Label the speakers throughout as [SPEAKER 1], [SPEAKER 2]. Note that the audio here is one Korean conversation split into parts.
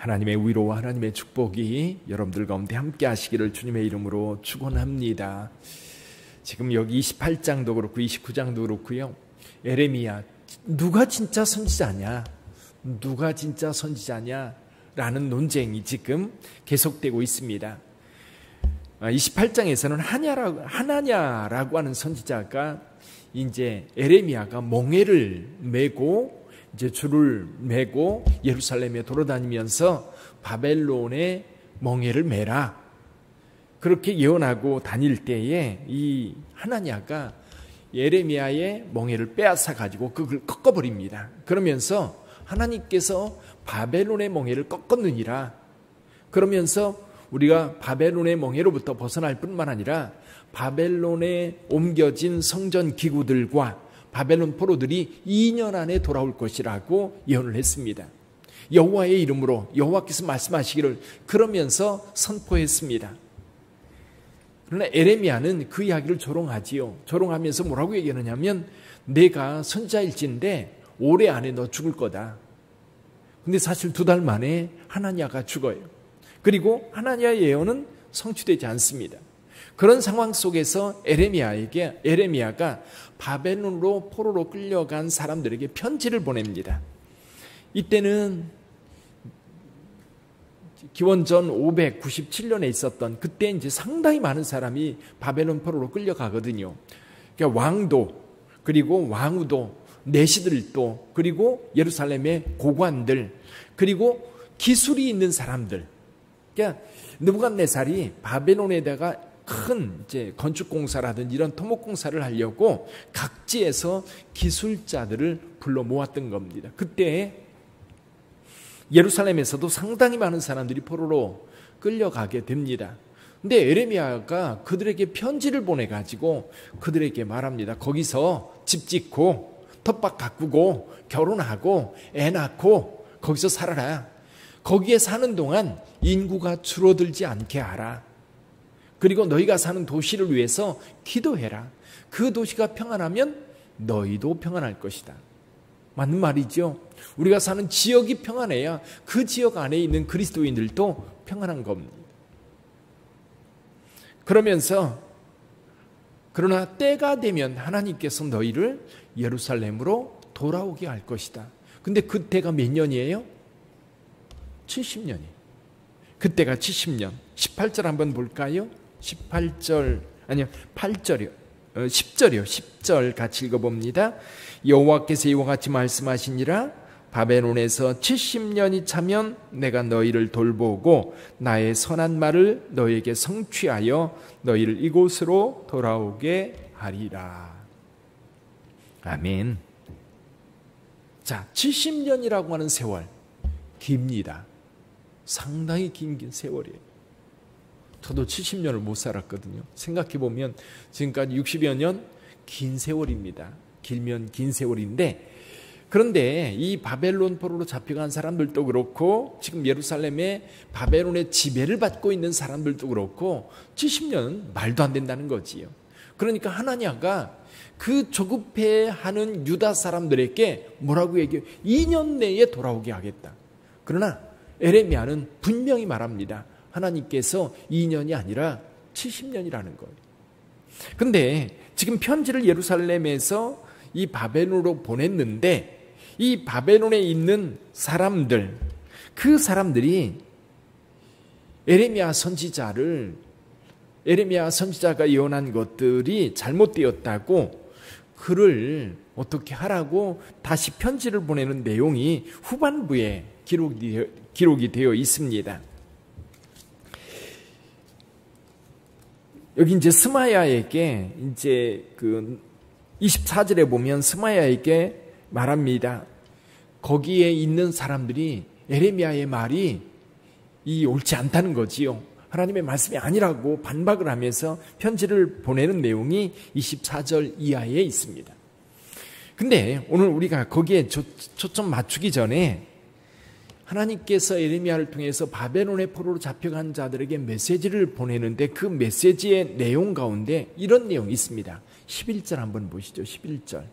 [SPEAKER 1] 하나님의 위로와 하나님의 축복이 여러분들 가운데 함께 하시기를 주님의 이름으로 축원합니다. 지금 여기 28장도 그렇고 29장도 그렇고요. 에레미야, 누가 진짜 선지자냐? 누가 진짜 선지자냐? 라는 논쟁이 지금 계속되고 있습니다. 28장에서는 하나냐라고 하는 선지자가 이제 에레미야가 멍에를 메고 이제 줄을 메고 예루살렘에 돌아다니면서 바벨론의 멍에를 메라, 그렇게 예언하고 다닐 때에 이 하나냐가 예레미야의 멍에를 빼앗아 가지고 그걸 꺾어버립니다. 그러면서 하나님께서 바벨론의 멍에를 꺾었느니라. 그러면서 우리가 바벨론의 멍에로부터 벗어날 뿐만 아니라 바벨론에 옮겨진 성전 기구들과 바벨론 포로들이 2년 안에 돌아올 것이라고 예언을 했습니다. 여호와의 이름으로 여호와께서 말씀하시기를 그러면서 선포했습니다. 그러나 에레미야는 그 이야기를 조롱하지요. 조롱하면서 뭐라고 얘기하느냐면 내가 선지자일진데 올해 안에 너 죽을 거다. 근데 사실 2달 만에 하나냐가 죽어요. 그리고 하나냐의 예언은 성취되지 않습니다. 그런 상황 속에서 에레미야가 바벨론으로 포로로 끌려간 사람들에게 편지를 보냅니다. 이때는 기원전 597년에 있었던, 그때 이제 상당히 많은 사람이 바벨론 포로로 끌려가거든요. 그러니까 왕도, 그리고 왕후도, 내시들도, 그리고 예루살렘의 고관들, 그리고 기술이 있는 사람들. 그러니까 느부갓네살이 바벨론에다가 큰 이제 건축 공사라든지 이런 토목 공사를 하려고 각지에서 기술자들을 불러 모았던 겁니다. 그때 예루살렘에서도 상당히 많은 사람들이 포로로 끌려가게 됩니다. 근데 에레미야가 그들에게 편지를 보내가지고 그들에게 말합니다. 거기서 집 짓고 텃밭 가꾸고 결혼하고 애 낳고 거기서 살아라. 거기에 사는 동안 인구가 줄어들지 않게 하라. 그리고 너희가 사는 도시를 위해서 기도해라. 그 도시가 평안하면 너희도 평안할 것이다. 맞는 말이죠. 우리가 사는 지역이 평안해야 그 지역 안에 있는 그리스도인들도 평안한 겁니다. 그러면서 그러나 때가 되면 하나님께서 너희를 예루살렘으로 돌아오게 할 것이다. 근데 그때가 몇 년이에요? 70년이. 그때가 70년. 18절 한번 볼까요? 18절, 아니요, 8절이요. 10절이요. 10절 같이 읽어봅니다. 여호와께서 이와 같이 말씀하시니라. 바벨론에서 70년이 차면 내가 너희를 돌보고 나의 선한 말을 너희에게 성취하여 너희를 이곳으로 돌아오게 하리라. 아멘. 자, 70년이라고 하는 세월 깁니다. 상당히 긴 세월이에요. 저도 70년을 못 살았거든요. 생각해보면 지금까지 60여 년 긴 세월입니다. 길면 긴 세월인데, 그런데 이 바벨론 포로로 잡혀간 사람들도 그렇고 지금 예루살렘에 바벨론의 지배를 받고 있는 사람들도 그렇고 70년은 말도 안 된다는 거지요. 그러니까 하나냐가 그 조급해하는 유다 사람들에게 뭐라고 얘기해요? 2년 내에 돌아오게 하겠다. 그러나 에레미야는 분명히 말합니다. 하나님께서 2년이 아니라 70년이라는 거예요. 근데 지금 편지를 예루살렘에서 이 바벨론으로 보냈는데 이 바벨론에 있는 사람들, 그 사람들이 에레미야 선지자가 예언한 것들이 잘못되었다고 그를 어떻게 하라고 다시 편지를 보내는 내용이 후반부에 기록이 되어 있습니다. 여기 이제 스마야에게 이제 그 24절에 보면 스마야에게 말합니다. 거기에 있는 사람들이 에레미야의 말이 옳지 않다는 거지요. 하나님의 말씀이 아니라고 반박을 하면서 편지를 보내는 내용이 24절 이하에 있습니다. 근데 오늘 우리가 거기에 초점 맞추기 전에 하나님께서 에레미야를 통해서 바벨론의 포로로 잡혀간 자들에게 메시지를 보내는데 그 메시지의 내용 가운데 이런 내용이 있습니다. 11절 한번 보시죠. 11절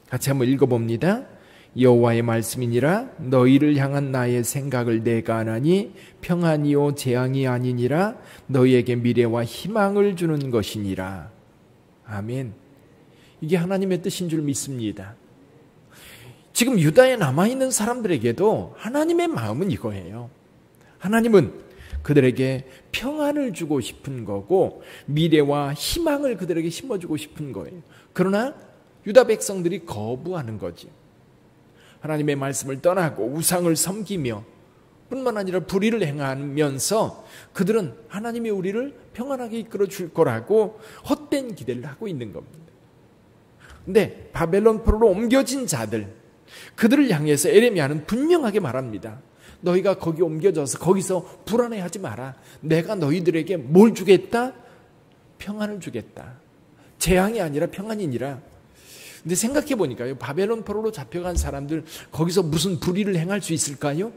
[SPEAKER 1] 같이 한번 읽어봅니다. 여호와의 말씀이니라. 너희를 향한 나의 생각을 내가 아나니 평안이요 재앙이 아니니라. 너희에게 미래와 희망을 주는 것이니라. 아멘. 이게 하나님의 뜻인 줄 믿습니다. 지금 유다에 남아있는 사람들에게도 하나님의 마음은 이거예요. 하나님은 그들에게 평안을 주고 싶은 거고 미래와 희망을 그들에게 심어주고 싶은 거예요. 그러나 유다 백성들이 거부하는 거지. 하나님의 말씀을 떠나고 우상을 섬기며 뿐만 아니라 불의를 행하면서 그들은 하나님이 우리를 평안하게 이끌어 줄 거라고 헛된 기대를 하고 있는 겁니다. 근데 바벨론 포로로 옮겨진 자들, 그들을 향해서 에레미야는 분명하게 말합니다. 너희가 거기 옮겨져서 거기서 불안해하지 마라. 내가 너희들에게 뭘 주겠다? 평안을 주겠다. 재앙이 아니라 평안이니라. 근데 생각해 보니까요, 바벨론 포로로 잡혀간 사람들 거기서 무슨 불의를 행할 수 있을까요?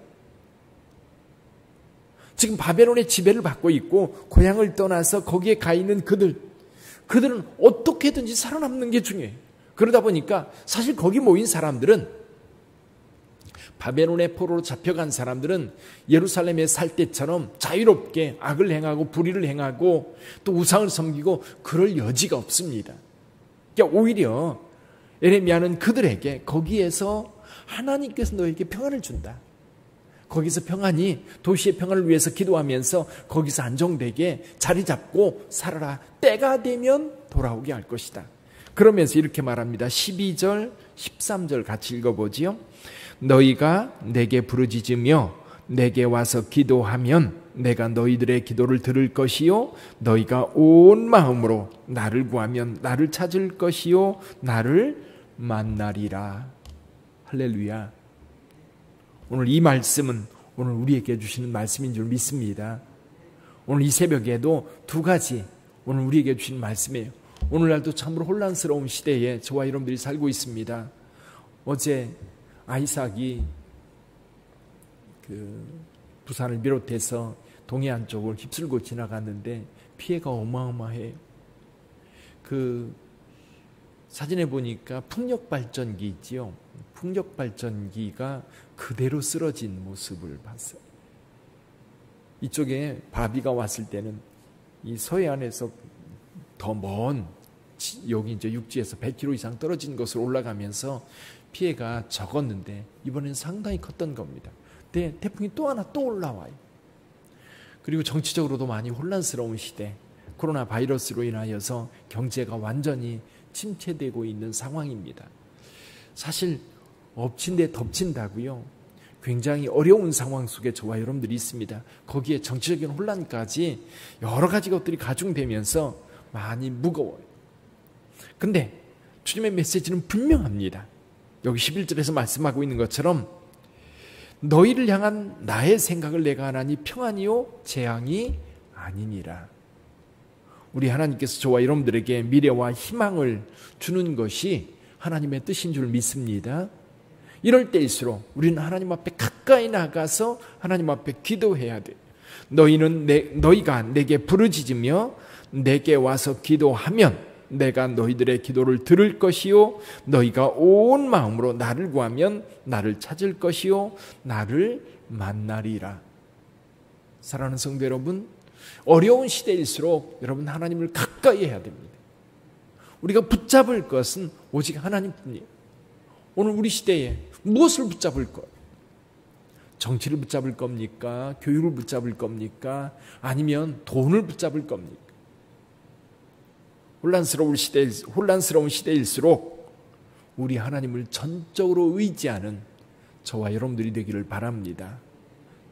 [SPEAKER 1] 지금 바벨론의 지배를 받고 있고 고향을 떠나서 거기에 가 있는 그들은 어떻게든지 살아남는 게 중요해요. 그러다 보니까 사실 거기 모인 사람들은, 바벨론의 포로로 잡혀간 사람들은 예루살렘에 살 때처럼 자유롭게 악을 행하고 불의를 행하고 또 우상을 섬기고 그럴 여지가 없습니다. 그러니까 오히려 에레미야는 그들에게 거기에서 하나님께서 너에게 평안을 준다. 거기서 평안히, 도시의 평안을 위해서 기도하면서 거기서 안정되게 자리 잡고 살아라. 때가 되면 돌아오게 할 것이다. 그러면서 이렇게 말합니다. 12절, 13절 같이 읽어보지요. 너희가 내게 부르짖으며 내게 와서 기도하면 내가 너희들의 기도를 들을 것이요 너희가 온 마음으로 나를 구하면 나를 찾을 것이요 나를 만나리라. 할렐루야. 오늘 이 말씀은 오늘 우리에게 주시는 말씀인 줄 믿습니다. 오늘 이 새벽에도 두 가지 오늘 우리에게 주신 말씀이에요. 오늘날도 참으로 혼란스러운 시대에 저와 여러분들이 살고 있습니다. 어제 아이삭이 부산을 비롯해서 동해안 쪽을 휩쓸고 지나갔는데 피해가 어마어마해요. 사진에 보니까 풍력발전기 있지요. 풍력발전기가 그대로 쓰러진 모습을 봤어요. 이쪽에 바비가 왔을 때는 이 서해안에서 더 먼, 여기 이제 육지에서 100km 이상 떨어진 곳으로 올라가면서 피해가 적었는데 이번엔 상당히 컸던 겁니다. 근데 태풍이 또 하나 또 올라와요. 그리고 정치적으로도 많이 혼란스러운 시대, 코로나 바이러스로 인하여서 경제가 완전히 침체되고 있는 상황입니다. 사실 엎친 데 덮친다고요. 굉장히 어려운 상황 속에 저와 여러분들이 있습니다. 거기에 정치적인 혼란까지 여러 가지 것들이 가중되면서 많이 무거워요. 근데 주님의 메시지는 분명합니다. 여기 11절에서 말씀하고 있는 것처럼 너희를 향한 나의 생각을 내가 하나니 평안이요 재앙이 아니니라. 우리 하나님께서 저와 여러분들에게 미래와 희망을 주는 것이 하나님의 뜻인 줄 믿습니다. 이럴 때일수록 우리는 하나님 앞에 가까이 나가서 하나님 앞에 기도해야 돼. 너희가 내게 부르짖으며 내게 와서 기도하면 내가 너희들의 기도를 들을 것이요 너희가 온 마음으로 나를 구하면 나를 찾을 것이요 나를 만나리라. 사랑하는 성도 여러분, 어려운 시대일수록 여러분 하나님을 가까이 해야 됩니다. 우리가 붙잡을 것은 오직 하나님뿐이에요. 오늘 우리 시대에 무엇을 붙잡을 거예요? 정치를 붙잡을 겁니까? 교육을 붙잡을 겁니까? 아니면 돈을 붙잡을 겁니까? 혼란스러운 시대일수록 우리 하나님을 전적으로 의지하는 저와 여러분들이 되기를 바랍니다.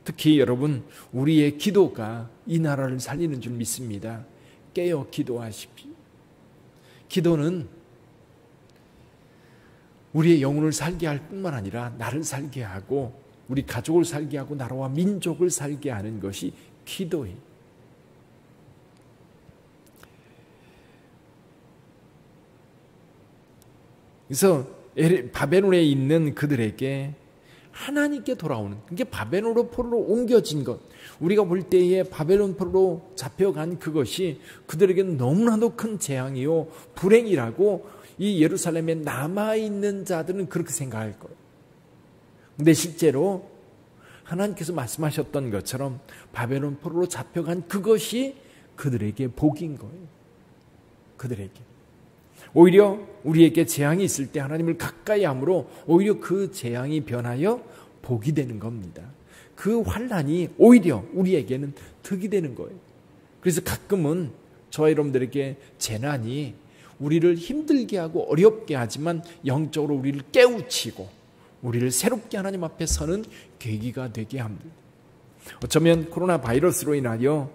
[SPEAKER 1] 특히 여러분, 우리의 기도가 이 나라를 살리는 줄 믿습니다. 깨어 기도하십시오. 기도는 우리의 영혼을 살게 할 뿐만 아니라 나를 살게 하고 우리 가족을 살게 하고 나라와 민족을 살게 하는 것이 기도예요. 그래서 바벨론에 있는 그들에게 하나님께 돌아오는, 그게 바벨론으로 포로로 옮겨진 것, 우리가 볼 때에 바벨론 포로로 잡혀간 그것이 그들에게는 너무나도 큰 재앙이요 불행이라고 이 예루살렘에 남아있는 자들은 그렇게 생각할 거예요. 근데 실제로 하나님께서 말씀하셨던 것처럼 바벨론 포로로 잡혀간 그것이 그들에게 복인 거예요. 그들에게. 오히려 우리에게 재앙이 있을 때 하나님을 가까이 함으로 오히려 그 재앙이 변하여 복이 되는 겁니다. 그 환난이 오히려 우리에게는 득이 되는 거예요. 그래서 가끔은 저와 여러분들에게 재난이 우리를 힘들게 하고 어렵게 하지만 영적으로 우리를 깨우치고 우리를 새롭게 하나님 앞에 서는 계기가 되게 합니다. 어쩌면 코로나 바이러스로 인하여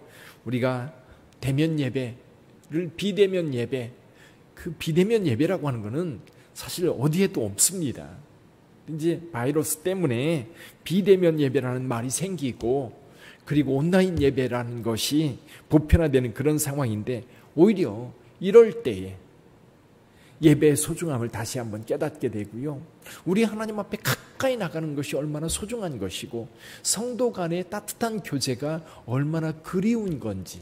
[SPEAKER 1] 우리가 대면 예배를 비대면 예배, 그 비대면 예배라고 하는 것은 사실 어디에도 없습니다. 이제 바이러스 때문에 비대면 예배라는 말이 생기고 그리고 온라인 예배라는 것이 보편화되는 그런 상황인데 오히려 이럴 때에 예배의 소중함을 다시 한번 깨닫게 되고요. 우리 하나님 앞에 가까이 나가는 것이 얼마나 소중한 것이고 성도 간의 따뜻한 교제가 얼마나 그리운 건지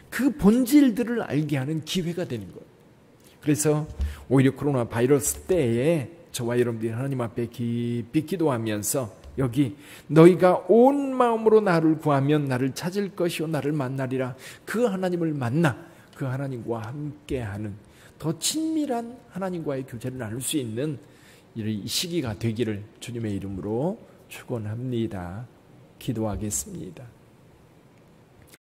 [SPEAKER 1] 그 본질들을 알게 하는 기회가 되는 거예요. 그래서 오히려 코로나 바이러스 때에 저와 여러분들이 하나님 앞에 깊이 기도하면서 여기 너희가 온 마음으로 나를 구하면 나를 찾을 것이요 나를 만나리라. 그 하나님을 만나 그 하나님과 함께하는 더 친밀한 하나님과의 교제를 나눌 수 있는 이 시기가 되기를 주님의 이름으로 축원합니다. 기도하겠습니다.